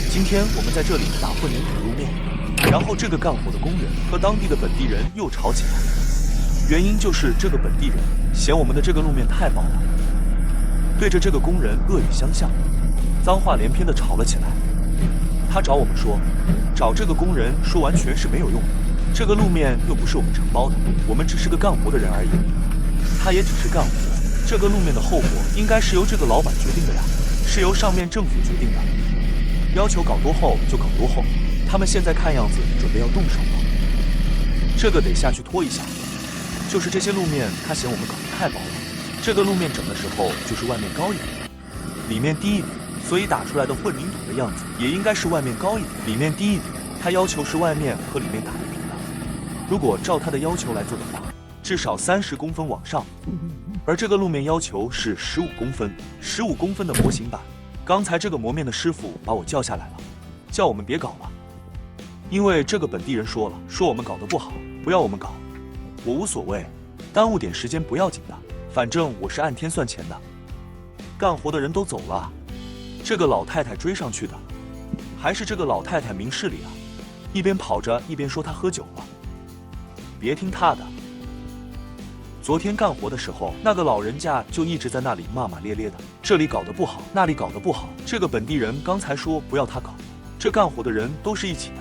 今天我们在这里打混凝土路面，然后这个干活的工人和当地的本地人又吵起来，原因就是这个本地人嫌我们的这个路面太薄了，对着这个工人恶语相向，脏话连篇的吵了起来。他找我们说，找这个工人说完全是没有用的，这个路面又不是我们承包的，我们只是个干活的人而已，他也只是干活，这个路面的后果应该是由这个老板决定的呀，是由上面政府决定的，要求搞多厚就搞多厚，他们现在看样子准备要动手了，这个得下去拖一下。就是这些路面他嫌我们搞得太薄了，这个路面整的时候就是外面高一点，里面低一点，所以打出来的混凝土的样子也应该是外面高一点，里面低一点，他要求是外面和里面打平的，如果照他的要求来做的话，至少30公分往上，而这个路面要求是15公分，15公分的模型板。刚才这个磨面的师傅把我叫下来了，叫我们别搞了，因为这个本地人说了，说我们搞得不好，不要我们搞。我无所谓，耽误点时间不要紧的，反正我是按天算钱的。干活的人都走了，这个老太太追上去的，还是这个老太太明事理啊，一边跑着一边说她喝酒了，别听她的。昨天干活的时候，那个老人家就一直在那里骂骂咧咧的，这里搞得不好，那里搞得不好。这个本地人刚才说不要他搞，这干活的人都是一起的，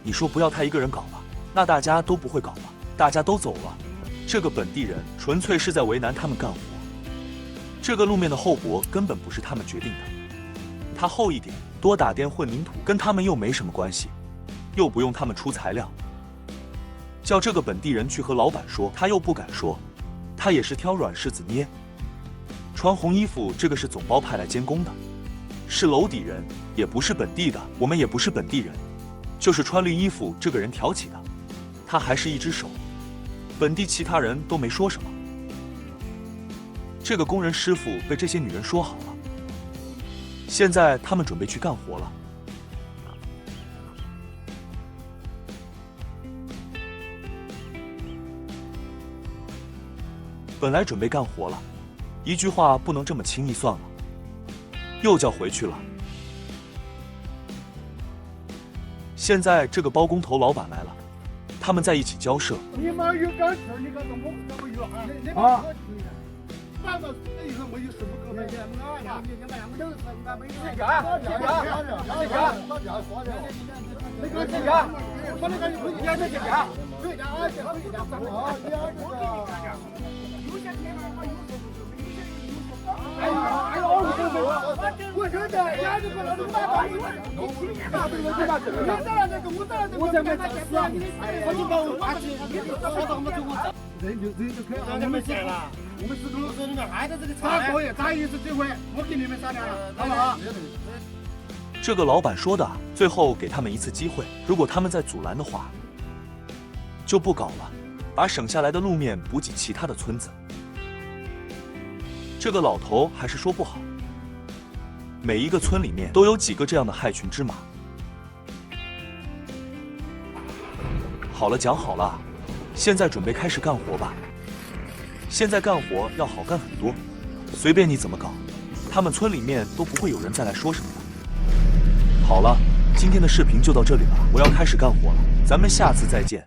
你说不要他一个人搞了，那大家都不会搞了，大家都走了。这个本地人纯粹是在为难他们干活，这个路面的厚薄根本不是他们决定的，它厚一点，多打点混凝土跟他们又没什么关系，又不用他们出材料。叫这个本地人去和老板说，他又不敢说，他也是挑软柿子捏。穿红衣服这个是总包派来监工的，是楼底人，也不是本地的，我们也不是本地人，就是穿绿衣服这个人挑起的，他还是一只手，本地其他人都没说什么。这个工人师傅被这些女人说好了，现在他们准备去干活了。本来准备干活了，一句话不能这么轻易算了，又叫回去了。现在这个包工头老板来了，他们在一起交涉。你妈有杆子，你看我这么有啊？办到以后没有师傅给我钱，人就可以，我们钱了。我们是公司里面还在这个咋可以？咋一次机会，我给你们商量了，好不好？这个老板说的，最后给他们一次机会，如果他们再阻拦的话，就不搞了，把省下来的路面补给其他的村子。这个老头还是说不好，每一个村里面都有几个这样的害群之马。好了，讲好了，现在准备开始干活吧。现在干活要好干很多，随便你怎么搞，他们村里面都不会有人再来说什么的。好了，今天的视频就到这里了，我要开始干活了，咱们下次再见。